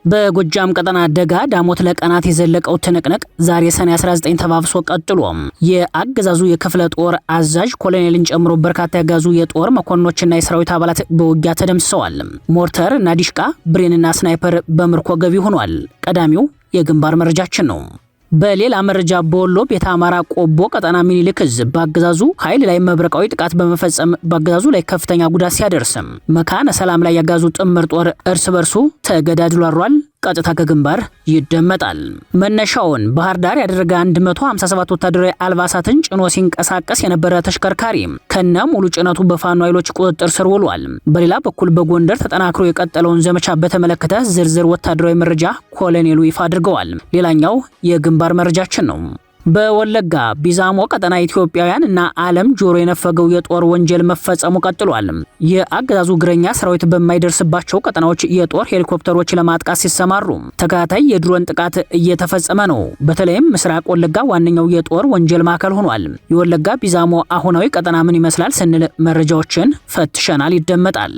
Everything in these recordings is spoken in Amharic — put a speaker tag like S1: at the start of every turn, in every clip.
S1: በጎጃም ቀጠና ደጋ ዳሞት ለቀናት የዘለቀው ትንቅንቅ ዛሬ ሰኔ 19 ተባብሶ ቀጥሎ የአገዛዙ የክፍለ ጦር አዛዥ ኮሎኔልን ጨምሮ በርካታ ያጋዙ የጦር መኮንኖችና የሰራዊት አባላት በውጊያ ተደምስሰዋል። ሞርተር እና ዲሽቃ፣ ብሬንና ስናይፐር በምርኮ ገቢ ሆኗል። ቀዳሚው የግንባር መረጃችን ነው። በሌላ መረጃ በወሎ ቤተ አማራ ቆቦ ቀጠና ሚኒልክ ዕዝ በአገዛዙ ኃይል ላይ መብረቃዊ ጥቃት በመፈጸም በአገዛዙ ላይ ከፍተኛ ጉዳት ሲያደርስ መካነ ሰላም ላይ ያጋዙ ጥምር ጦር እርስ በርሱ ተገዳድሎ አሯል። ቀጥታ ከግንባር ይደመጣል። መነሻውን ባህር ዳር ያደረገ 157 ወታደራዊ አልባሳትን ጭኖ ሲንቀሳቀስ የነበረ ተሽከርካሪ ከነ ሙሉ ጭነቱ በፋኖ ኃይሎች ቁጥጥር ስር ውሏል። በሌላ በኩል በጎንደር ተጠናክሮ የቀጠለውን ዘመቻ በተመለከተ ዝርዝር ወታደራዊ መረጃ ኮሎኔሉ ይፋ አድርገዋል። ሌላኛው የግንባር መረጃችን ነው። በወለጋ ቢዛሞ ቀጠና ኢትዮጵያውያን እና ዓለም ጆሮ የነፈገው የጦር ወንጀል መፈጸሙ ቀጥሏል። የአገዛዙ እግረኛ ሰራዊት በማይደርስባቸው ቀጠናዎች የጦር ሄሊኮፕተሮች ለማጥቃት ሲሰማሩ ተከታታይ የድሮን ጥቃት እየተፈጸመ ነው። በተለይም ምስራቅ ወለጋ ዋነኛው የጦር ወንጀል ማዕከል ሆኗል። የወለጋ ቢዛሞ አሁናዊ ቀጠና ምን ይመስላል ስንል መረጃዎችን ፈትሸናል፣ ይደመጣል።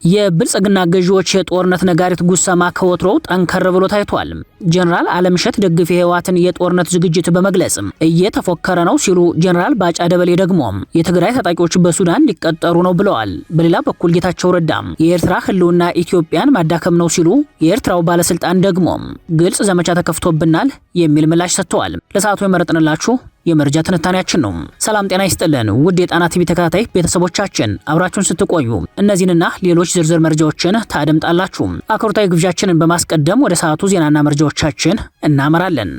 S1: የብልጽግና ገዢዎች የጦርነት ነጋሪት ጉሰማ ከወትሮው ጠንከር ብሎ ታይቷል። ጀነራል አለምሸት ደግፌ ህወሓትን የጦርነት ዝግጅት በመግለጽ እየተፎከረ ነው ሲሉ፣ ጀነራል ባጫ ደበሌ ደግሞ የትግራይ ታጣቂዎች በሱዳን ሊቀጠሩ ነው ብለዋል። በሌላ በኩል ጌታቸው ረዳ የኤርትራ ህልውና ኢትዮጵያን ማዳከም ነው ሲሉ፣ የኤርትራው ባለስልጣን ደግሞ ግልጽ ዘመቻ ተከፍቶብናል የሚል ምላሽ ሰጥተዋል። ለሰዓቱ የመረጥንላችሁ የመረጃ ትንታኔያችን ነው። ሰላም ጤና ይስጥልን ውድ የጣና ቲቪ ተከታታይ ቤተሰቦቻችን፣ አብራችሁን ስትቆዩ እነዚህንና ሌሎች ዝርዝር መረጃዎችን ታደምጣላችሁ። አክብሮታዊ ግብዣችንን በማስቀደም ወደ ሰዓቱ ዜናና መረጃዎቻችን እናመራለን።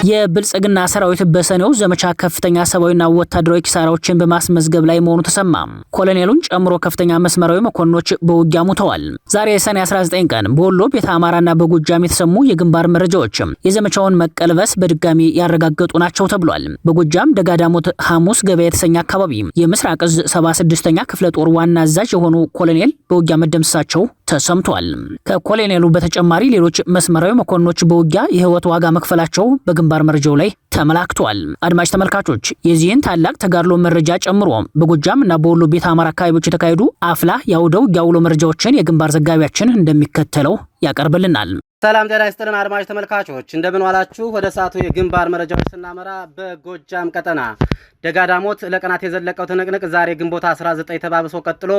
S1: የብልጽግና ሰራዊት በሰኔው ዘመቻ ከፍተኛ ሰብአዊና ወታደራዊ ኪሳራዎችን በማስመዝገብ ላይ መሆኑ ተሰማ። ኮሎኔሉን ጨምሮ ከፍተኛ መስመራዊ መኮንኖች በውጊያ ሙተዋል። ዛሬ ሰኔ 19 ቀን በወሎ ቤተ አማራና በጎጃም የተሰሙ የግንባር መረጃዎች የዘመቻውን መቀልበስ በድጋሚ ያረጋገጡ ናቸው ተብሏል። በጎጃም ደጋዳሞት ሐሙስ ገበያ የተሰኘ አካባቢ የምስራቅ ዕዝ 76ኛ ክፍለ ጦር ዋና አዛዥ የሆኑ ኮሎኔል በውጊያ መደምሰሳቸው ተሰምቷል። ከኮሎኔሉ በተጨማሪ ሌሎች መስመራዊ መኮንኖች በውጊያ የህይወት ዋጋ መክፈላቸው በግንባር መረጃው ላይ ተመላክቷል። አድማጭ ተመልካቾች የዚህን ታላቅ ተጋድሎ መረጃ ጨምሮ በጎጃም እና በወሎ ቤተ አማራ አካባቢዎች የተካሄዱ አፍላ የአውደ ውጊያ ውሎ መረጃዎችን የግንባር ዘጋቢያችን እንደሚከተለው ያቀርብልናል።
S2: ሰላም ጤና ይስጥልን አድማጭ ተመልካቾች እንደምን ዋላችሁ። ወደ ሰዓቱ የግንባር መረጃዎች ስናመራ በጎጃም ቀጠና ደጋዳሞት ለቀናት የዘለቀው ትንቅንቅ ዛሬ ግንቦት 19 ተባብሶ ቀጥሎ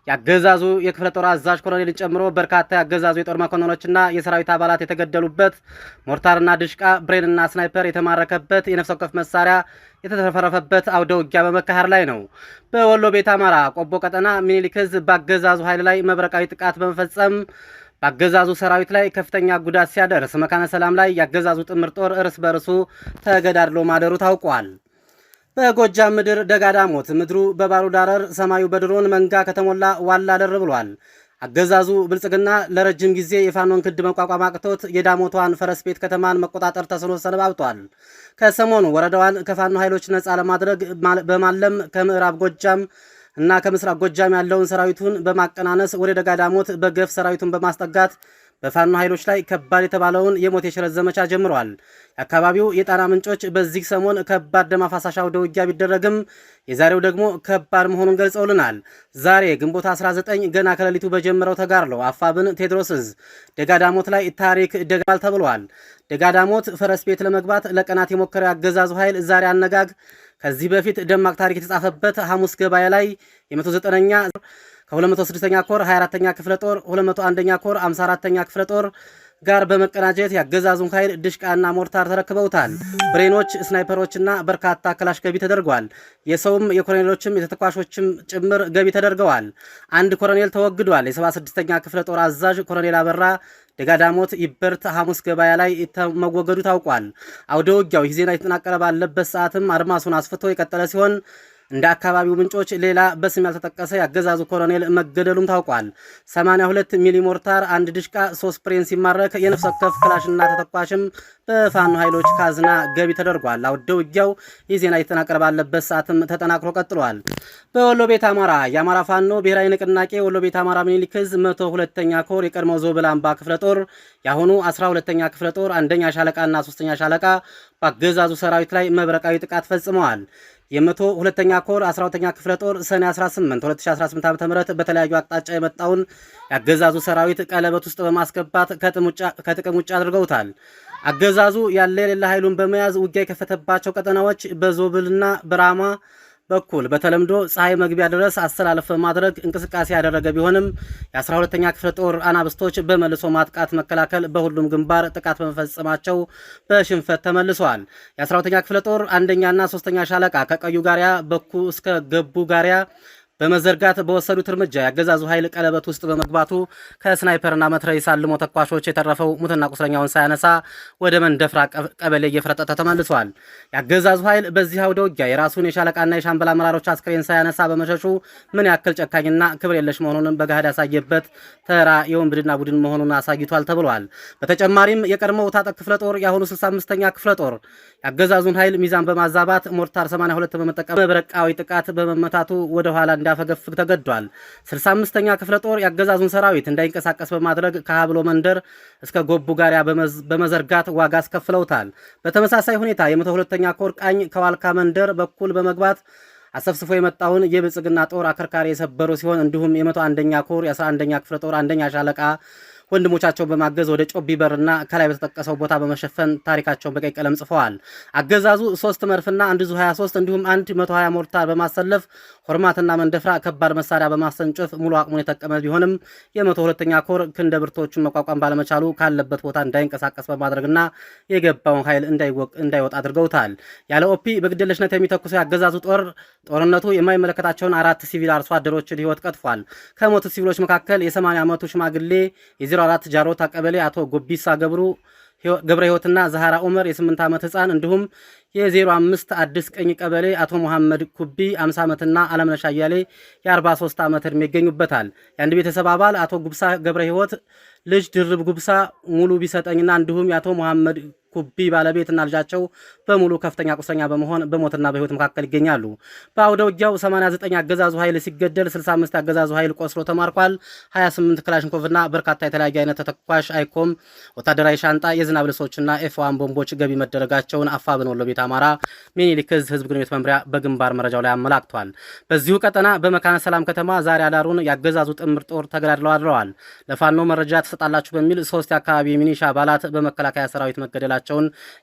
S2: ያገዛዙ የክፍለ ጦር አዛዥ ኮሎኔልን ጨምሮ በርካታ ያገዛዙ የጦር መኮንኖችና የሰራዊት አባላት የተገደሉበት፣ ሞርታርና ድሽቃ፣ ብሬንና ስናይፐር የተማረከበት፣ የነፍስ ወከፍ መሳሪያ የተተረፈረፈበት አውደ ውጊያ በመካሄድ ላይ ነው። በወሎ ቤተ አማራ ቆቦ ቀጠና ሚኒልክ ዕዝ በአገዛዙ ኃይል ላይ መብረቃዊ ጥቃት በመፈጸም በአገዛዙ ሰራዊት ላይ ከፍተኛ ጉዳት ሲያደርስ መካነ ሰላም ላይ ያገዛዙ ጥምር ጦር እርስ በርሱ ተገዳድሎ ማደሩ ታውቋል። በጎጃም ምድር ደጋዳሞት ምድሩ በባሩድ አረር ሰማዩ በድሮን መንጋ ከተሞላ ዋላ ደር ብሏል። አገዛዙ ብልጽግና ለረጅም ጊዜ የፋኖን ክድ መቋቋም አቅቶት የዳሞቷን ፈረስ ቤት ከተማን መቆጣጠር ተስኖ ሰነባብቷል። ከሰሞኑ ወረዳዋን ከፋኖ ኃይሎች ነፃ ለማድረግ በማለም ከምዕራብ ጎጃም እና ከምስራቅ ጎጃም ያለውን ሰራዊቱን በማቀናነስ ወደ ደጋዳሞት በገፍ ሰራዊቱን በማስጠጋት በፋኖ ኃይሎች ላይ ከባድ የተባለውን የሞት የሽረት ዘመቻ ጀምሯል። የአካባቢው የጣና ምንጮች በዚህ ሰሞን ከባድ ደም አፋሳሽ አውደ ውጊያ ቢደረግም የዛሬው ደግሞ ከባድ መሆኑን ገልጸውልናል። ዛሬ ግንቦት 19 ገና ከሌሊቱ በጀመረው ተጋድሎ አፋብን ቴዎድሮስ ዕዝ ደጋዳሞት ላይ ታሪክ ደጋል ተብሏል። ደጋዳሞት ፈረስ ቤት ለመግባት ለቀናት የሞከረው ያገዛዙ ኃይል ዛሬ አነጋግ ከዚህ በፊት ደማቅ ታሪክ የተጻፈበት ሐሙስ ገበያ ላይ የ109ኛ ከ206ኛ ኮር 24ኛ ክፍለ ጦር 201ኛ ኮር 54ኛ ክፍለ ጦር ጋር በመቀናጀት ያገዛዙን ኃይል ድሽቃና ሞርታር ተረክበውታል። ብሬኖች፣ ስናይፐሮችና በርካታ ክላሽ ገቢ ተደርጓል። የሰውም የኮሎኔሎችም የተተኳሾችም ጭምር ገቢ ተደርገዋል። አንድ ኮሎኔል ተወግዷል። የ76ኛ ክፍለ ጦር አዛዥ ኮሎኔል አበራ ደጋዳሞት ይበርት ሐሙስ ገበያ ላይ መወገዱ ታውቋል። አውደ ውጊያው ይህ ዜና የተጠናቀረ ባለበት ሰዓትም አድማሱን አስፍቶ የቀጠለ ሲሆን እንደ አካባቢው ምንጮች ሌላ በስም ያልተጠቀሰ ያገዛዙ ኮሎኔል መገደሉም ታውቋል። 82 ሚሊ ሞርታር፣ አንድ ድሽቃ፣ 3 ፕሬን ሲማረክ የነፍስ ወከፍ ክላሽና ተተኳሽም በፋኖ ኃይሎች ካዝና ገቢ ተደርጓል። አውደ ውጊያው ይህ ዜና የተጠናቀረ ባለበት ሰዓትም ተጠናክሮ ቀጥሏል። በወሎ ቤተ አማራ የአማራ ፋኖ ብሔራዊ ንቅናቄ ወሎ ቤተ አማራ ሚኒልክ ዕዝ 102ኛ ኮር የቀድሞው ዞብል አምባ ክፍለ ጦር የአሁኑ 12ኛ ክፍለ ጦር አንደኛ ሻለቃና 3ኛ ሻለቃ በአገዛዙ ሰራዊት ላይ መብረቃዊ ጥቃት ፈጽመዋል። የ102ኛ ኮር 12ኛ ክፍለ ጦር ሰኔ 18 2018 ዓ.ም በተለያዩ አቅጣጫ የመጣውን ያገዛዙ ሰራዊት ቀለበት ውስጥ በማስገባት ከጥቅም ውጭ አድርገውታል። አገዛዙ ያለ የሌለ ኃይሉን በመያዝ ውጊያ የከፈተባቸው ቀጠናዎች በዞብልና በራማ በኩል በተለምዶ ፀሐይ መግቢያ ድረስ አሰላለፍ በማድረግ እንቅስቃሴ ያደረገ ቢሆንም የ12ኛ ክፍለ ጦር አናብስቶች በመልሶ ማጥቃት መከላከል በሁሉም ግንባር ጥቃት በመፈጸማቸው በሽንፈት ተመልሰዋል። የ12ኛ ክፍለ ጦር አንደኛና 3ኛ ሻለቃ ከቀዩ ጋሪያ በኩል እስከ ገቡ ጋሪያ በመዘርጋት በወሰዱት እርምጃ ያገዛዙ ኃይል ቀለበት ውስጥ በመግባቱ ከስናይፐርና መትረየስ አልሞ ተኳሾች የተረፈው ሙትና ቁስለኛውን ሳያነሳ ወደ መንደፍራ ቀበሌ እየፈረጠጠ ተመልሷል። ያገዛዙ ኃይል በዚህ አውደ ውጊያ የራሱን የሻለቃና የሻምበል አመራሮች አስክሬን ሳያነሳ በመሸሹ ምን ያክል ጨካኝና ክብር የለሽ መሆኑን በገሃድ ያሳየበት ተራ የወንብድና ቡድን መሆኑን አሳይቷል ተብሏል። በተጨማሪም የቀድሞው ታጠቅ ክፍለ ጦር የአሁኑ 65ኛ ክፍለ ጦር ያገዛዙን ኃይል ሚዛን በማዛባት ሞርታር 82 በመጠቀም መብረቃዊ ጥቃት በመመታቱ ወደ ኋላ እንዳፈገፍግ ተገዷል። 65ኛ ክፍለ ጦር ያገዛዙን ሰራዊት እንዳይንቀሳቀስ በማድረግ ከሀብሎ መንደር እስከ ጎቡ ጋሪያ በመዘርጋት ዋጋ አስከፍለውታል። በተመሳሳይ ሁኔታ የ102ኛ ኮር ቃኝ ከዋልካ መንደር በኩል በመግባት አሰፍስፎ የመጣውን የብልጽግና ጦር አከርካሪ የሰበሩ ሲሆን እንዲሁም የ101ኛ ኮር የ11ኛ ክፍለ ጦር አንደኛ ሻለቃ ወንድሞቻቸውን በማገዝ ወደ ጮቢ በርና ከላይ በተጠቀሰው ቦታ በመሸፈን ታሪካቸውን በቀይ ቀለም ጽፈዋል። አገዛዙ 3 መድፍና 1 ዙ 23 እንዲሁም 120 ሞርታር በማሰለፍ ሆርማትና መንደፍራ ከባድ መሳሪያ በማሰንጨፍ ሙሉ አቅሙን የተጠቀመ ቢሆንም የ102ኛ ኮር ክንደ ብርቶቹን መቋቋም ባለመቻሉ ካለበት ቦታ እንዳይንቀሳቀስ በማድረግና የገባውን ኃይል እንዳይወጣ አድርገውታል። ያለ ኦፒ በግድየለሽነት የሚተኩሰው ያገዛዙ ጦርነቱ የማይመለከታቸውን 4 ሲቪል አርሶ አደሮችን ህይወት ቀጥፏል። ከሞቱት ሲቪሎች መካከል የ80 ዓመቱ ሽማግሌ የ04 ጃሮታ ቀበሌ አቶ ጎቢሳ ገብረ ህይወትና ዛሃራ ኡመር የ8 ዓመት ህፃን እንዲሁም የ05 አዲስ ቀኝ ቀበሌ አቶ መሐመድ ኩቢ 50 ዓመትና አለምነሽ አያሌ የ43 ዓመት እድሜ ይገኙበታል። የአንድ ቤተሰብ አባል አቶ ጉብሳ ገብረ ህይወት ልጅ ድርብ ጉብሳ ሙሉ ቢሰጠኝና እንዲሁም የአቶ መሐመድ ኩቢ ባለቤትና ልጃቸው በሙሉ ከፍተኛ ቁስለኛ በመሆን በሞትና በህይወት መካከል ይገኛሉ። በአውደ ውጊያው 89 አገዛዙ ኃይል ሲገደል 65 አገዛዙ ኃይል ቆስሎ ተማርኳል። 28 ክላሽንኮቭና በርካታ የተለያዩ አይነት ተተኳሽ አይኮም ወታደራዊ ሻንጣ፣ የዝናብ ልብሶችና ኤፍ1 ቦምቦች ገቢ መደረጋቸውን አፋብን ወሎ ቤት አማራ ሚኒሊክ ዕዝ ህዝብ ግንኙነት መምሪያ በግንባር መረጃው ላይ አመላክቷል። በዚሁ ቀጠና በመካነ ሰላም ከተማ ዛሬ አዳሩን ያገዛዙ ጥምር ጦር ተገዳድለው አድረዋል። ለፋኖ መረጃ ትሰጣላችሁ በሚል 3 የአካባቢ ሚኒሻ አባላት በመከላከያ ሰራዊት መገደላቸውን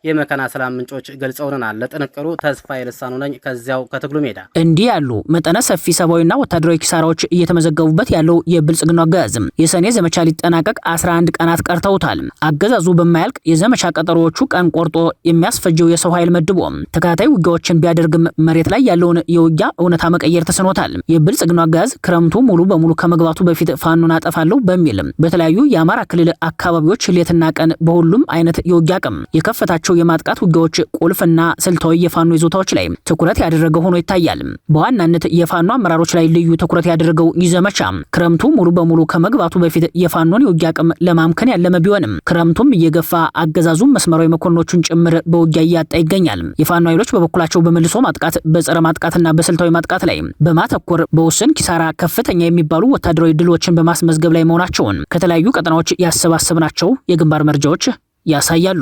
S2: የመካነ ሰላም ምንጮች ገልጸውልናል። ለጥንቅሩ ተስፋዬ ልሳኑ ነኝ ከዚያው ከትግሉ ሜዳ።
S1: እንዲህ ያሉ መጠነ ሰፊ ሰብአዊና ወታደራዊ ኪሳራዎች እየተመዘገቡበት ያለው የብልጽግናው አገዛዝ የሰኔ ዘመቻ ሊጠናቀቅ 11 ቀናት ቀርተውታል። አገዛዙ በማያልቅ የዘመቻ ቀጠሮዎቹ ቀን ቆርጦ የሚያስፈጀው የሰው ኃይል መድቦ ተከታታይ ውጊያዎችን ቢያደርግም መሬት ላይ ያለውን የውጊያ እውነታ መቀየር ተስኖታል። የብልጽግናው አገዛዝ ክረምቱ ሙሉ በሙሉ ከመግባቱ በፊት ፋኖን አጠፋለሁ በሚል በተለያዩ የአማራ ክልል አካባቢዎች ሌትና ቀን በሁሉም አይነት የውጊያ አቅም የከፈታቸው የማጥቃት ውጊያዎች ቁልፍና ስልታዊ የፋኖ ይዞታዎች ላይ ትኩረት ያደረገው ሆኖ ይታያል። በዋናነት የፋኖ አመራሮች ላይ ልዩ ትኩረት ያደረገው ይህ ዘመቻ ክረምቱ ሙሉ በሙሉ ከመግባቱ በፊት የፋኖን የውጊያ አቅም ለማምከን ያለመ ቢሆንም ክረምቱም እየገፋ አገዛዙ መስመራዊ መኮንኖቹን ጭምር በውጊያ እያጣ ይገኛል። የፋኖ ኃይሎች በበኩላቸው በመልሶ ማጥቃት፣ በጸረ ማጥቃትና በስልታዊ ማጥቃት ላይ በማተኮር በውስን ኪሳራ ከፍተኛ የሚባሉ ወታደራዊ ድሎችን በማስመዝገብ ላይ መሆናቸውን ከተለያዩ ቀጠናዎች ያሰባሰብናቸው የግንባር መረጃዎች ያሳያሉ።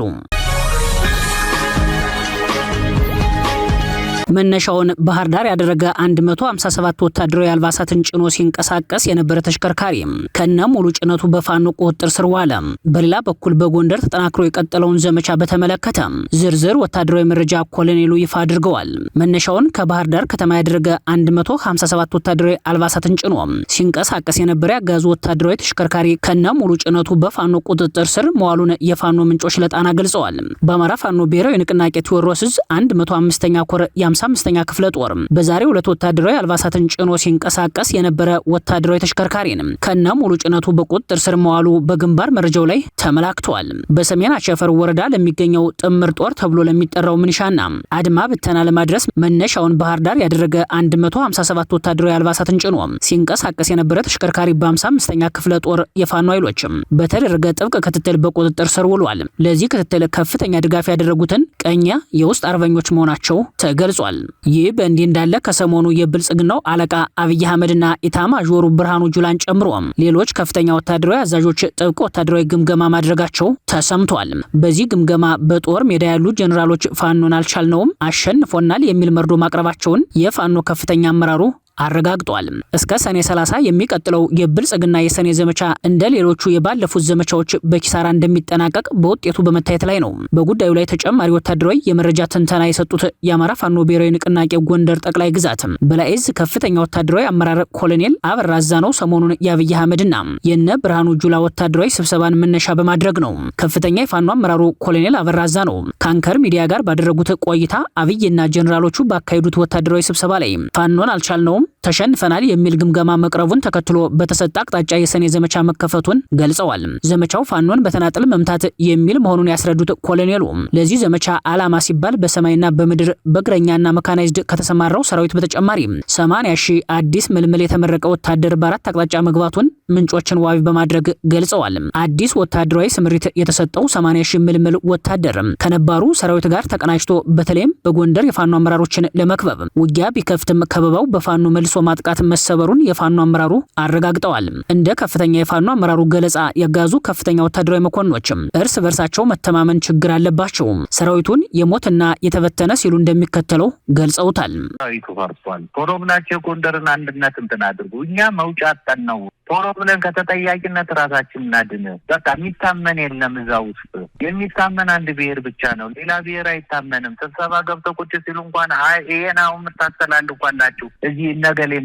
S1: መነሻውን ባህር ዳር ያደረገ 157 ወታደራዊ አልባሳትን ጭኖ ሲንቀሳቀስ የነበረ ተሽከርካሪ ከነ ሙሉ ጭነቱ በፋኖ ቁጥጥር ስር ዋለ። በሌላ በኩል በጎንደር ተጠናክሮ የቀጠለውን ዘመቻ በተመለከተ ዝርዝር ወታደራዊ መረጃ ኮሎኔሉ ይፋ አድርገዋል። መነሻውን ከባህር ዳር ከተማ ያደረገ 157 ወታደራዊ አልባሳትን ጭኖ ሲንቀሳቀስ የነበረ ያጋዙ ወታደራዊ ተሽከርካሪ ከነ ሙሉ ጭነቱ በፋኖ ቁጥጥር ስር መዋሉን የፋኖ ምንጮች ለጣና ገልጸዋል። በአማራ ፋኖ ብሔራዊ ንቅናቄ ቴዎድሮስ ዕዝ 105ኛ ኮር 55ኛ ክፍለ ጦር በዛሬው ዕለት ወታደራዊ አልባሳትን ጭኖ ሲንቀሳቀስ የነበረ ወታደራዊ ተሽከርካሪን ከነ ሙሉ ጭነቱ በቁጥጥር ስር መዋሉ በግንባር መረጃው ላይ ተመላክቷል። በሰሜን አቸፈር ወረዳ ለሚገኘው ጥምር ጦር ተብሎ ለሚጠራው ምንሻና አድማ ብተና ለማድረስ መነሻውን ባህር ዳር ያደረገ 157 ወታደራዊ አልባሳትን ጭኖ ሲንቀሳቀስ የነበረ ተሽከርካሪ በ55ኛ ክፍለ ጦር የፋኖ ኃይሎች በተደረገ ጥብቅ ክትትል በቁጥጥር ስር ውሏል። ለዚህ ክትትል ከፍተኛ ድጋፍ ያደረጉትን ቀኛ የውስጥ አርበኞች መሆናቸው ተገልጿል። ተገልጿል። ይህ በእንዲህ እንዳለ ከሰሞኑ የብልጽግናው አለቃ አብይ አህመድና ኢታማዦሩ ብርሃኑ ጁላን ጨምሮ ሌሎች ከፍተኛ ወታደራዊ አዛዦች ጥብቅ ወታደራዊ ግምገማ ማድረጋቸው ተሰምቷል። በዚህ ግምገማ በጦር ሜዳ ያሉ ጄኔራሎች ፋኖን አልቻልነውም፣ አሸንፎናል የሚል መርዶ ማቅረባቸውን የፋኖ ከፍተኛ አመራሩ አረጋግጧል። እስከ ሰኔ 30 የሚቀጥለው የብልጽግና የሰኔ ዘመቻ እንደ ሌሎቹ የባለፉት ዘመቻዎች በኪሳራ እንደሚጠናቀቅ በውጤቱ በመታየት ላይ ነው። በጉዳዩ ላይ ተጨማሪ ወታደራዊ የመረጃ ትንተና የሰጡት የአማራ ፋኖ ብሔራዊ ንቅናቄ ጎንደር ጠቅላይ ግዛት በላይ ዕዝ ከፍተኛ ወታደራዊ አመራር ኮሎኔል አበራ አዛነው ሰሞኑን የአብይ አህመድና የነ ብርሃኑ ጁላ ወታደራዊ ስብሰባን መነሻ በማድረግ ነው። ከፍተኛ የፋኖ አመራሩ ኮሎኔል አበራ አዛነው ከአንከር ሚዲያ ጋር ባደረጉት ቆይታ አብይና ጄኔራሎቹ ባካሄዱት ወታደራዊ ስብሰባ ላይ ፋኖን አልቻልነውም ተሸንፈናል የሚል ግምገማ መቅረቡን ተከትሎ በተሰጣ አቅጣጫ የሰኔ ዘመቻ መከፈቱን ገልጸዋል። ዘመቻው ፋኖን በተናጥል መምታት የሚል መሆኑን ያስረዱት ኮሎኔሉ ለዚህ ዘመቻ ዓላማ ሲባል በሰማይና በምድር በእግረኛና መካናይዝድ ከተሰማራው ሰራዊት በተጨማሪ 80 ሺህ አዲስ ምልምል የተመረቀ ወታደር በአራት አቅጣጫ መግባቱን ምንጮችን ዋቢ በማድረግ ገልጸዋል። አዲስ ወታደራዊ ስምሪት የተሰጠው 80 ሺህ ምልምል ወታደር ከነባሩ ሰራዊት ጋር ተቀናጅቶ በተለይም በጎንደር የፋኖ አመራሮችን ለመክበብ ውጊያ ቢከፍትም ከበባው በፋኖ መልሶ ማጥቃት መሰበሩን የፋኖ አመራሩ አረጋግጠዋል። እንደ ከፍተኛ የፋኖ አመራሩ ገለጻ ያጋዙ ከፍተኛ ወታደራዊ መኮንኖችም እርስ በርሳቸው መተማመን ችግር አለባቸው፣ ሰራዊቱን የሞትና የተበተነ ሲሉ እንደሚከተለው ገልጸውታል።
S3: ሰራዊቱ ፈርሷል። ቶሎ ብላችሁ ጎንደርን አንድነት እንትን አድርጉ። እኛ መውጫ አጣን ነው። ቶሎ ብለን ከተጠያቂነት ራሳችን እናድን። በቃ የሚታመን የለም። እዛ ውስጥ የሚታመን አንድ ብሔር ብቻ ነው። ሌላ ብሔር አይታመንም። ስብሰባ ገብተው ቁጭ ሲሉ እንኳን ይሄን አሁን የምታስተላልፏላችሁ እዚህ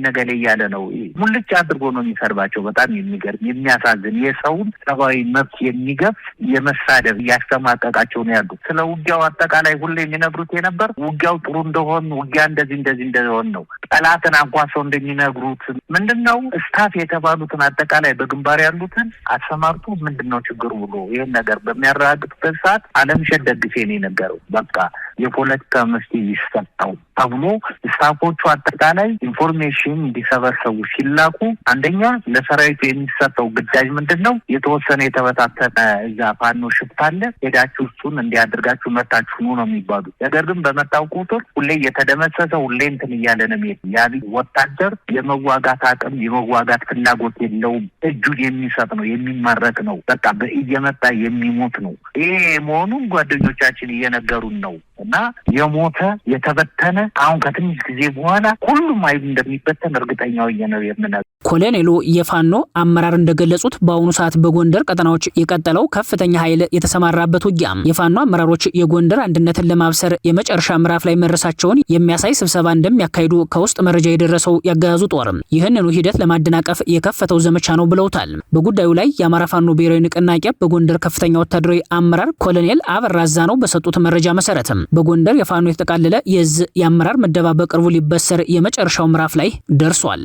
S3: ነገሌ እያለ ነው። ሙልጭ አድርጎ ነው የሚሰርባቸው። በጣም የሚገርም የሚያሳዝን የሰውን ሰብአዊ መብት የሚገፍ የመሳደብ እያስተማቀቃቸው ነው ያሉት። ስለ ውጊያው አጠቃላይ ሁሌ የሚነግሩት የነበር ውጊያው ጥሩ እንደሆን ውጊያ እንደዚህ እንደሆን ነው። ጠላትን አንኳሰው እንደሚነግሩት ምንድነው ስታፍ የተባሉትን አጠቃላይ በግንባር ያሉትን አሰማርቶ ምንድነው ችግሩ ብሎ ይሄን ነገር በሚያረጋግጥበት ሰዓት አለምሸት ደግፌ ነው የነገረው። በቃ የፖለቲካ መፍትሄ ይሰጣው ተብሎ ስታፎቹ አጠቃላይ ኢንፎርሜሽን እንዲሰበሰቡ ሲላኩ አንደኛ ለሰራዊቱ የሚሰጠው ግዳጅ ምንድነው? የተወሰነ የተበታተነ እዛ ፋኖ ሽፍታ አለ፣ ሄዳችሁ እሱን እንዲያደርጋችሁ መታችሁ ነው የሚባሉት። ነገር ግን በመጣው ቁጥር ሁሌ የተደመሰሰ ሁሌ እንትን እያለ ነው የሚሄድ። ያ ወታደር የመዋጋት አቅም የመዋጋት ፍላጎት የለውም። እጁን የሚሰጥ ነው፣ የሚማረክ ነው፣ በቃ እየመጣ የሚሞት ነው። ይሄ መሆኑን ጓደኞቻችን እየነገሩን ነው። እና የሞተ የተበተነ አሁን ከትንሽ ጊዜ በኋላ ሁሉም አይብ እንደሚበተን እርግጠኛ ነው የምናገር።
S1: ኮሎኔሉ የፋኖ አመራር እንደገለጹት በአሁኑ ሰዓት በጎንደር ቀጠናዎች የቀጠለው ከፍተኛ ኃይል የተሰማራበት ውጊያ የፋኖ አመራሮች የጎንደር አንድነትን ለማብሰር የመጨረሻ ምዕራፍ ላይ መድረሳቸውን የሚያሳይ ስብሰባ እንደሚያካሂዱ ከውስጥ መረጃ የደረሰው ያገዛዙ ጦር ይህንኑ ሂደት ለማደናቀፍ የከፈተው ዘመቻ ነው ብለውታል። በጉዳዩ ላይ የአማራ ፋኖ ብሔራዊ ንቅናቄ በጎንደር ከፍተኛ ወታደራዊ አመራር ኮሎኔል አበራ አዛነው በሰጡት መረጃ መሰረት በጎንደር የፋኖ የተጠቃለለ የዝ የአመራር ምደባ በቅርቡ ሊበሰር የመጨረሻው ምዕራፍ ላይ ደርሷል።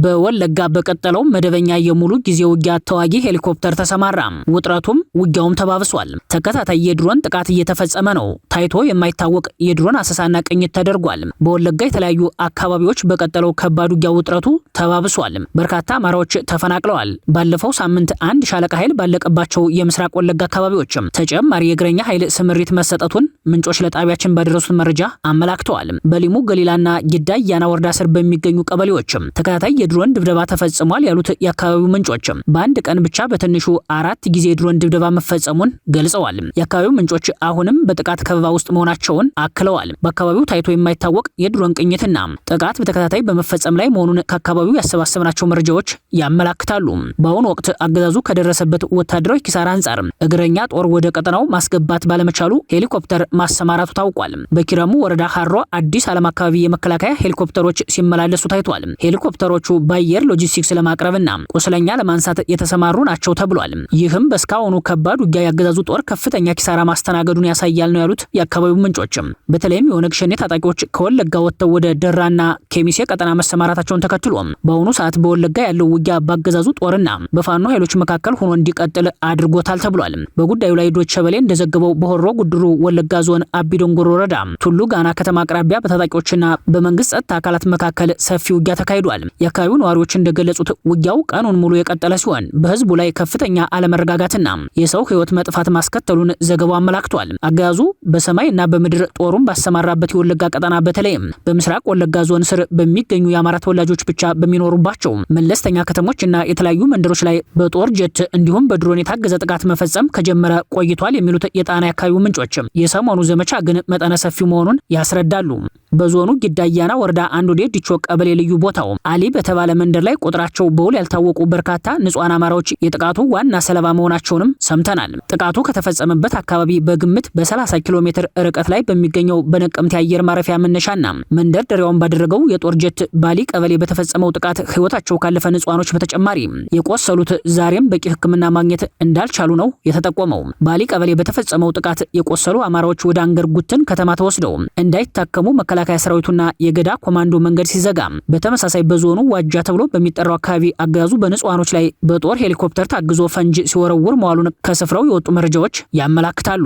S1: በወለጋ በቀጠለው መደበኛ የሙሉ ጊዜ ውጊያ ተዋጊ ሄሊኮፕተር ተሰማራ። ውጥረቱም ውጊያውም ተባብሷል። ተከታታይ የድሮን ጥቃት እየተፈጸመ ነው። ታይቶ የማይታወቅ የድሮን አሰሳና ቅኝት ተደርጓል። በወለጋ የተለያዩ አካባቢዎች በቀጠለው ከባድ ውጊያ ውጥረቱ ተባብሷል። በርካታ አማራዎች ተፈናቅለዋል። ባለፈው ሳምንት አንድ ሻለቃ ኃይል ባለቀባቸው የምስራቅ ወለጋ አካባቢዎች ተጨማሪ የእግረኛ ኃይል ስምሪት መሰጠቱን ምንጮች ለጣቢያችን ባደረሱት መረጃ አመላክተዋል። በሊሙ ገሊላና ጊዳይ ያና ወረዳ ስር በሚገኙ ቀበሌዎች ተከታታይ የድሮን ድብደባ ተፈጽሟል ያሉት የአካባቢው ምንጮች በአንድ ቀን ብቻ በትንሹ 4 ጊዜ የድሮን ድብደባ መፈጸሙን ገልጸዋል። የአካባቢው ምንጮች አሁንም በጥቃት ከበባ ውስጥ መሆናቸውን አክለዋል። በአካባቢው ታይቶ የማይታወቅ የድሮን ቅኝትና ጥቃት በተከታታይ በመፈጸም ላይ መሆኑን ከአካባቢው ያሰባሰብናቸው መረጃዎች ያመላክታሉ። በአሁኑ ወቅት አገዛዙ ከደረሰበት ወታደራዊ ኪሳራ አንጻር እግረኛ ጦር ወደ ቀጠናው ማስገባት ባለመቻሉ ሄሊኮፕተር ማሰማራቱ ታውቋል። በኪረሙ ወረዳ ሀሮ አዲስ ዓለም አካባቢ የመከላከያ ሄሊኮፕተሮች ሲመላለሱ ታይቷል። ሄሊኮፕተሮቹ በአየር ሎጂስቲክስ ለማቅረብና ቁስለኛ ለማንሳት የተሰማሩ ናቸው ተብሏል። ይህም በስካሁኑ ከባድ ውጊያ ያገዛዙ ጦር ከፍተኛ ኪሳራ ማስተናገዱን ያሳያል ነው ያሉት የአካባቢው ምንጮች። በተለይም የኦነግ ሸኔ ታጣቂዎች ከወለጋ ወጥተው ወደ ደራና ኬሚሴ ቀጠና መሰማራታቸውን ተከትሎ በአሁኑ ሰዓት በወለጋ ያለው ውጊያ ባገዛዙ ጦርና በፋኖ ኃይሎች መካከል ሆኖ እንዲቀጥል አድርጎታል ተብሏል። በጉዳዩ ላይ ዶቼ ቬለ እንደዘገበው በሆሮ ጉድሩ ወለጋ ዞን አቢዶንጎሮ ወረዳ ቱሉ ጋና ከተማ አቅራቢያ በታጣቂዎችና በመንግስት ጸጥታ አካላት መካከል ሰፊ ውጊያ ተካሂዷል። የአካባቢው ነዋሪዎች እንደገለጹት ውጊያው ቀኑን ሙሉ የቀጠለ ሲሆን በህዝቡ ላይ ከፍተኛ አለመረጋጋትና የሰው ህይወት መጥፋት ማስከተሉን ዘገባው አመላክቷል። አገዛዙ በሰማይና በምድር ጦሩን ባሰማራበት የወለጋ ቀጠና በተለይም በምስራቅ ወለጋ ዞን ስር በሚገኙ የአማራ ተወላጆች ብቻ በሚኖሩባቸው መለስተኛ ከተሞችና የተለያዩ መንደሮች ላይ በጦር ጀት እንዲሁም በድሮን የታገዘ ጥቃት መፈጸም ከጀመረ ቆይቷል የሚሉት የጣና የአካባቢው ምንጮች የሰሞኑ ዘመቻ ግን መጠነ ሰፊ መሆኑን ያስረዳሉ። በዞኑ ጊዳያና ወረዳ አንዶዴ ዲቾ ቀበሌ ልዩ ቦታው አሊ በተባለ መንደር ላይ ቁጥራቸው በውል ያልታወቁ በርካታ ንጹሃን አማራዎች የጥቃቱ ዋና ሰለባ መሆናቸውንም ሰምተናል። ጥቃቱ ከተፈጸመበት አካባቢ በግምት በ30 ኪሎ ሜትር ርቀት ላይ በሚገኘው በነቀምት አየር ማረፊያ መነሻና መንደርደሪያውን ባደረገው የጦር ጀት ባሊ ቀበሌ በተፈጸመው ጥቃት ህይወታቸው ካለፈ ንጹሃኖች በተጨማሪ የቆሰሉት ዛሬም በቂ ሕክምና ማግኘት እንዳልቻሉ ነው የተጠቆመው። ባሊ ቀበሌ በተፈጸመው ጥቃት የቆሰሉ አማራዎች ወደ አንገር ጉትን ከተማ ተወስደው እንዳይታከሙ መከላከያ ሰራዊቱና የገዳ ኮማንዶ መንገድ ሲዘጋ፣ በተመሳሳይ በዞኑ ዋጃ ተብሎ በሚጠራው አካባቢ አገዛዙ በንጹሃኖች ላይ በጦር ሄሊኮፕተር ታግዞ ፈንጅ ሲወረውር መዋሉን ከስፍራው የወጡ መረጃዎች ያመላክታሉ።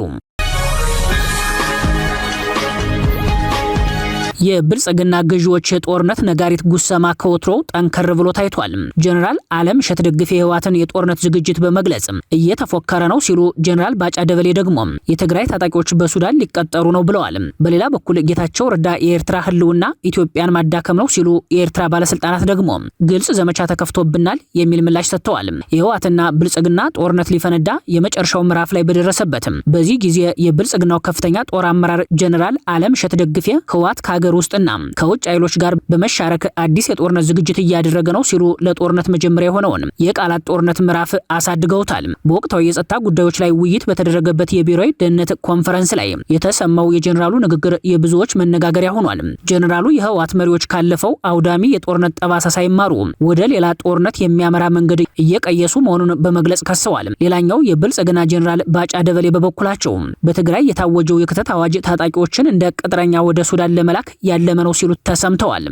S1: የብልጽግና ገዢዎች የጦርነት ነጋሪት ጉሰማ ከወትሮው ጠንከር ብሎ ታይቷል። ጀነራል አለምሸት ደግፌ የህወሓትን የጦርነት ዝግጅት በመግለጽ እየተፎከረ ነው ሲሉ፣ ጀነራል ባጫ ደበሌ ደግሞ የትግራይ ታጣቂዎች በሱዳን ሊቀጠሩ ነው ብለዋል። በሌላ በኩል ጌታቸው ረዳ የኤርትራ ህልውና ኢትዮጵያን ማዳከም ነው ሲሉ፣ የኤርትራ ባለስልጣናት ደግሞ ግልጽ ዘመቻ ተከፍቶብናል የሚል ምላሽ ሰጥተዋል። የህወሓትና ብልጽግና ጦርነት ሊፈነዳ የመጨረሻው ምዕራፍ ላይ በደረሰበት በዚህ ጊዜ የብልጽግናው ከፍተኛ ጦር አመራር ጀነራል አለምሸት ደግፌ ህወሓት ከሀገር ውስጥና ከውጭ ኃይሎች ጋር በመሻረክ አዲስ የጦርነት ዝግጅት እያደረገ ነው ሲሉ ለጦርነት መጀመሪያ የሆነውን የቃላት ጦርነት ምዕራፍ አሳድገውታል። በወቅታዊ የጸጥታ ጉዳዮች ላይ ውይይት በተደረገበት የብሔራዊ ደህንነት ኮንፈረንስ ላይ የተሰማው የጀነራሉ ንግግር የብዙዎች መነጋገሪያ ሆኗል። ጀነራሉ የህወሓት መሪዎች ካለፈው አውዳሚ የጦርነት ጠባሳ ሳይማሩ ወደ ሌላ ጦርነት የሚያመራ መንገድ እየቀየሱ መሆኑን በመግለጽ ከሰዋል። ሌላኛው የብልጽግና ጀነራል ባጫ ደበሌ በበኩላቸው በትግራይ የታወጀው የክተት አዋጅ ታጣቂዎችን እንደ ቅጥረኛ ወደ ሱዳን ለመላክ ያለመ ነው ሲሉ ተሰምተዋል።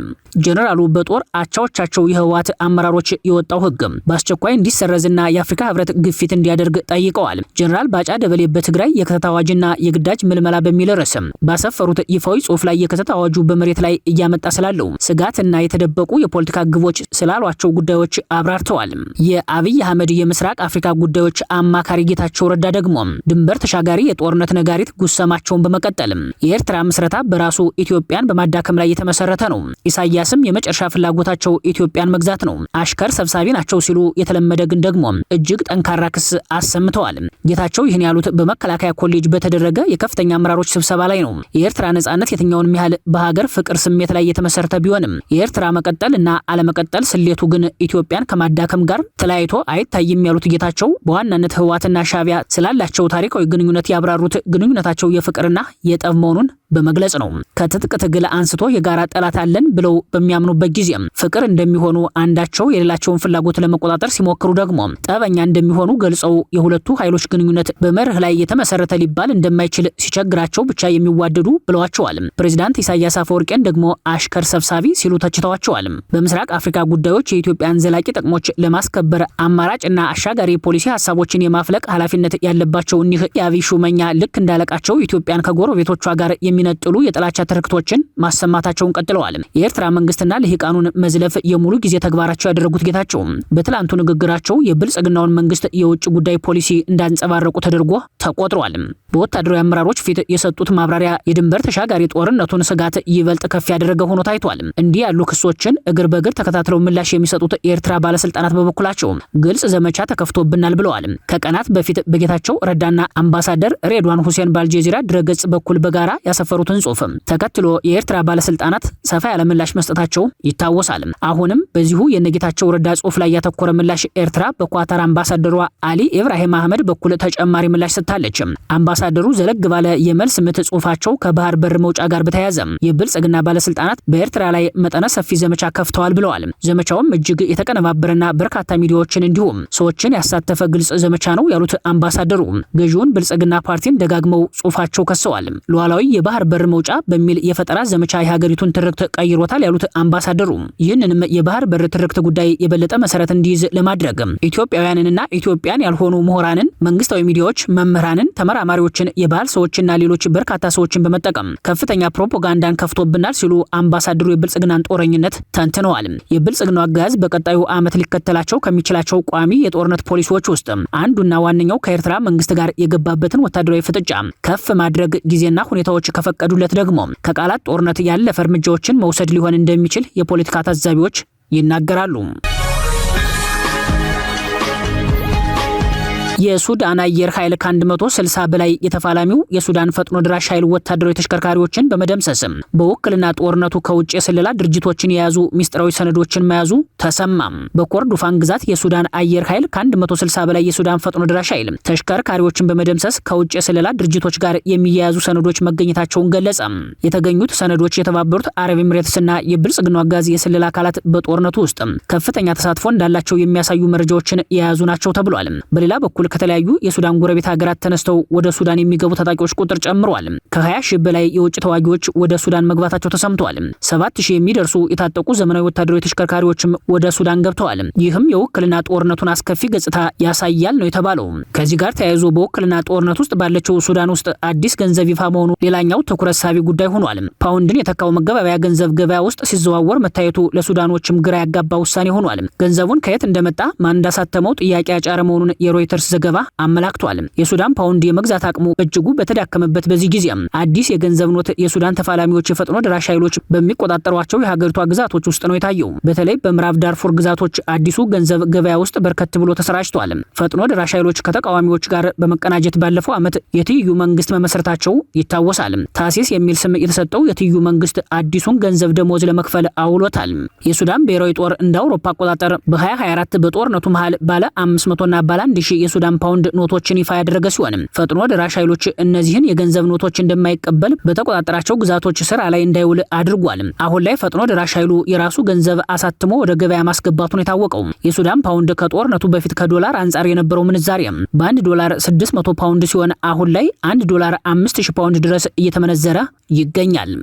S1: ጀነራሉ በጦር አቻዎቻቸው የህወሓት አመራሮች የወጣው ህግ በአስቸኳይ እንዲሰረዝና የአፍሪካ ህብረት ግፊት እንዲያደርግ ጠይቀዋል። ጀነራል ባጫ ደበሌ በትግራይ የክተት አዋጅና የግዳጅ ምልመላ በሚል ርዕስ ባሰፈሩት ይፋዊ ጽሑፍ ላይ የክተት አዋጁ በመሬት ላይ እያመጣ ስላለው ስጋትና የተደበቁ የፖለቲካ ግቦች ስላሏቸው ጉዳዮች አብራርተዋል። የአብይ አህመድ የምስራቅ አፍሪካ ጉዳዮች አማካሪ ጌታቸው ረዳ ደግሞ ድንበር ተሻጋሪ የጦርነት ነጋሪት ጉሰማቸውን በመቀጠል የኤርትራ ምስረታ በራሱ ኢትዮጵያን በማዳከም ላይ የተመሰረተ ነው፣ ኢሳያስም የመጨረሻ ፍላጎታቸው ኢትዮጵያን መግዛት ነው፣ አሽከር ሰብሳቢ ናቸው ሲሉ የተለመደ ግን ደግሞ እጅግ ጠንካራ ክስ አሰምተዋል። ጌታቸው ይህን ያሉት በመከላከያ ኮሌጅ በተደረገ የከፍተኛ አመራሮች ስብሰባ ላይ ነው። የኤርትራ ነጻነት የትኛውንም ያህል በሀገር ፍቅር ስሜት ላይ የተመሰረተ ቢሆንም የኤርትራ መቀጠል እና አለመቀጠል ስሌቱ ግን ኢትዮጵያን ከማዳከም ጋር ተለያይቶ አይታይም ያሉት ጌታቸው በዋናነት ህወሓትና ሻዕቢያ ስላላቸው ታሪካዊ ግንኙነት ያብራሩት ግንኙነታቸው የፍቅርና የጠብ መሆኑን በመግለጽ ነው። ከትጥቅ ትግል አንስቶ የጋራ ጠላት አለን ብለው በሚያምኑበት ጊዜ ፍቅር እንደሚሆኑ አንዳቸው የሌላቸውን ፍላጎት ለመቆጣጠር ሲሞክሩ ደግሞ ጠበኛ እንደሚሆኑ ገልጸው የሁለቱ ኃይሎች ግንኙነት በመርህ ላይ የተመሰረተ ሊባል እንደማይችል ሲቸግራቸው ብቻ የሚዋደዱ ብለዋቸዋል። ፕሬዝዳንት ኢሳያስ አፈወርቄን ደግሞ አሽከር ሰብሳቢ ሲሉ ተችተዋቸዋል። በምስራቅ አፍሪካ ጉዳዮች የኢትዮጵያን ዘላቂ ጥቅሞች ለማስከበር አማራጭና አሻጋሪ ፖሊሲ ሀሳቦችን የማፍለቅ ኃላፊነት ያለባቸው እኒህ የአብይ ሹመኛ ልክ እንዳለቃቸው ኢትዮጵያን ከጎረቤቶቿ ጋር የሚነጥሉ የጥላቻ ትርክቶችን ማሰማታቸውን ቀጥለዋል። የኤርትራ መንግስትና ልሂቃኑን መዝለፍ የሙሉ ጊዜ ተግባራቸው ያደረጉት ጌታቸው በትላንቱ ንግግራቸው የብልጽግናውን መንግስት የውጭ ጉዳይ ፖሊሲ እንዳንጸባረቁ ተደርጎ ተቆጥሯል። በወታደራዊ አመራሮች ፊት የሰጡት ማብራሪያ የድንበር ተሻጋሪ ጦርነቱን ስጋት ይበልጥ ከፍ ያደረገ ሆኖ ታይቷል። እንዲህ ያሉ ክሶችን እግር በእግር ተከታትለው ምላሽ የሚሰጡት የኤርትራ ባለስልጣናት በበኩላቸው ግልጽ ዘመቻ ተከፍቶብናል ብለዋል። ከቀናት በፊት በጌታቸው ረዳና አምባሳደር ሬድዋን ሁሴን በአልጀዚራ ድረገጽ በኩል በጋራ ያሰፈሩትን ጽሑፍ ተከትሎ የኤርትራ ባለስልጣናት ሰፋ ያለ ምላሽ መስጠታቸው ይታወሳል። አሁንም በዚሁ የነጌታቸው ረዳ ጽሑፍ ላይ ያተኮረ ምላሽ ኤርትራ በኳታር አምባሳደሯ አሊ ኢብራሂም አህመድ በኩል ተጨማሪ ምላሽ ሰጥታለች። አምባሳደሩ ዘለግ ባለ የመልስ ምት ጽሑፋቸው ከባህር በር መውጫ ጋር በተያያዘ የብልጽግና ባለስልጣናት በኤርትራ ላይ መጠነ ሰፊ ዘመቻ ከፍተዋል ብለዋል። ዘመቻውም እጅግ የተቀነባበረና በርካታ ሚዲያዎችን እንዲሁም ሰዎችን ያሳተፈ ግልጽ ዘመቻ ነው ያሉት አምባሳደሩ ገዢውን ብልጽግና ፓርቲን ደጋግመው ጽሑፋቸው ከሰዋል። ሉዓላዊ የባህር በር መውጫ በሚል የፈጠራ ዘመቻ የሀገሪቱን ትርክት ቀይሮታል ያሉት አምባሳደሩ ይህንንም የባህር በር ትርክት ጉዳይ የበለጠ መሰረት እንዲይዝ ለማድረግ ኢትዮጵያውያንንና ኢትዮጵያን ያልሆኑ ምሁራንን፣ መንግስታዊ ሚዲያዎች፣ መምህራንን፣ ተመራማሪዎችን፣ የባህል ሰዎችና ሌሎች በርካታ ሰዎችን በመጠቀም ከፍተኛ ፕሮፓጋንዳን ከፍቶብናል ሲሉ አምባሳደሩ የብልጽግናን ጦረኝነት ተንትነዋል። የብልጽግናው አገዛዝ በቀጣዩ ዓመት ሊከተላቸው ከሚችላቸው ቋሚ የጦርነት ፖሊሲዎች ውስጥ አንዱና ዋነኛው ከኤርትራ መንግስት ጋር የገባበትን ወታደራዊ ፍጥጫ ከፍ ማድረግ፣ ጊዜና ሁኔታዎች ከፈቀዱለት ደግሞ ከቃላት ጦርነት ያለፈ እርምጃዎችን መውሰድ ሊሆን እንደሚችል የፖለቲካ ታዛቢዎች ይናገራሉ። የሱዳን አየር ኃይል ከ160 በላይ የተፋላሚው የሱዳን ፈጥኖ ድራሽ ኃይል ወታደራዊ ተሽከርካሪዎችን በመደምሰስ በውክልና ጦርነቱ ከውጭ የስለላ ድርጅቶችን የያዙ ሚስጥራዊ ሰነዶችን መያዙ ተሰማም። በኮርዶፋን ግዛት የሱዳን አየር ኃይል ከ160 በላይ የሱዳን ፈጥኖ ድራሽ ኃይል ተሽከርካሪዎችን በመደምሰስ ከውጭ የስለላ ድርጅቶች ጋር የሚያያዙ ሰነዶች መገኘታቸውን ገለጸ። የተገኙት ሰነዶች የተባበሩት አረብ ኤሚሬትስና የብልጽግናው አጋዚ የስለላ አካላት በጦርነቱ ውስጥ ከፍተኛ ተሳትፎ እንዳላቸው የሚያሳዩ መረጃዎችን የያዙ ናቸው ተብሏል። በሌላ በኩል ከተለያዩ የሱዳን ጎረቤት ሀገራት ተነስተው ወደ ሱዳን የሚገቡ ታጣቂዎች ቁጥር ጨምሯል። ከ20 ሺህ በላይ የውጭ ተዋጊዎች ወደ ሱዳን መግባታቸው ተሰምቷል። 7000 የሚደርሱ የታጠቁ ዘመናዊ ወታደራዊ ተሽከርካሪዎችም ወደ ሱዳን ገብተዋል። ይህም የውክልና ጦርነቱን አስከፊ ገጽታ ያሳያል ነው የተባለው። ከዚህ ጋር ተያይዞ በውክልና ጦርነት ውስጥ ባለችው ሱዳን ውስጥ አዲስ ገንዘብ ይፋ መሆኑ ሌላኛው ትኩረት ሳቢ ጉዳይ ሆኗል። ፓውንድን የተካው መገበያያ ገንዘብ ገበያ ውስጥ ሲዘዋወር መታየቱ ለሱዳኖችም ግራ ያጋባ ውሳኔ ሆኗል። ገንዘቡን ከየት እንደመጣ ማን እንዳሳተመው ጥያቄ ያጫረ መሆኑን የሮይተርስ ዘገባ አመላክቷል። የሱዳን ፓውንድ የመግዛት አቅሙ በእጅጉ በተዳከመበት በዚህ ጊዜ አዲስ የገንዘብ ኖት የሱዳን ተፋላሚዎች የፈጥኖ ደራሽ ኃይሎች በሚቆጣጠሯቸው የሀገሪቷ ግዛቶች ውስጥ ነው የታየው። በተለይ በምዕራብ ዳርፉር ግዛቶች አዲሱ ገንዘብ ገበያ ውስጥ በርከት ብሎ ተሰራጭቷል። ፈጥኖ ደራሽ ኃይሎች ከተቃዋሚዎች ጋር በመቀናጀት ባለፈው ዓመት የትይዩ መንግስት መመስረታቸው ይታወሳል። ታሲስ የሚል ስም የተሰጠው የትይዩ መንግስት አዲሱን ገንዘብ ደሞዝ ለመክፈል አውሎታል። የሱዳን ብሔራዊ ጦር እንደ አውሮፓ አቆጣጠር በ2024 በጦርነቱ መሃል ባለ 500 እና ባለ 1000 የሱዳን ፓውንድ ኖቶችን ይፋ ያደረገ ሲሆን ፈጥኖ ደራሽ ኃይሎች እነዚህን የገንዘብ ኖቶች እንደማይቀበል በተቆጣጠራቸው ግዛቶች ስራ ላይ እንዳይውል አድርጓል። አሁን ላይ ፈጥኖ ደራሽ ኃይሉ የራሱ ገንዘብ አሳትሞ ወደ ገበያ ማስገባቱን የታወቀው የሱዳን ፓውንድ ከጦርነቱ በፊት ከዶላር አንጻር የነበረው ምንዛሬ በ1 ዶላር 600 ፓውንድ ሲሆን አሁን ላይ 1 ዶላር 5000 ፓውንድ ድረስ እየተመነዘረ ይገኛል።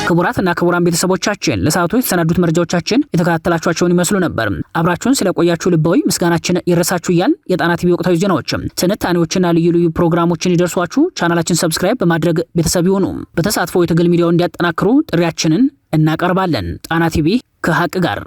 S1: ክቡራትና ክቡራን ቤተሰቦቻችን ለሰዓቱ የተሰናዱት መረጃዎቻችን የተከታተላችኋቸውን ይመስሉ ነበር። አብራችሁን ስለቆያችሁ ልባዊ ምስጋናችን ይረሳችሁ እያልን የጣና ቲቪ ወቅታዊ ዜናዎችም ትንታኔዎችና ልዩ ልዩ ፕሮግራሞችን ይደርሷችሁ ቻናላችን ሰብስክራይብ በማድረግ ቤተሰብ ይሁኑ። በተሳትፎ የትግል ሚዲያውን እንዲያጠናክሩ ጥሪያችንን እናቀርባለን። ጣና ቲቪ ከሀቅ ጋር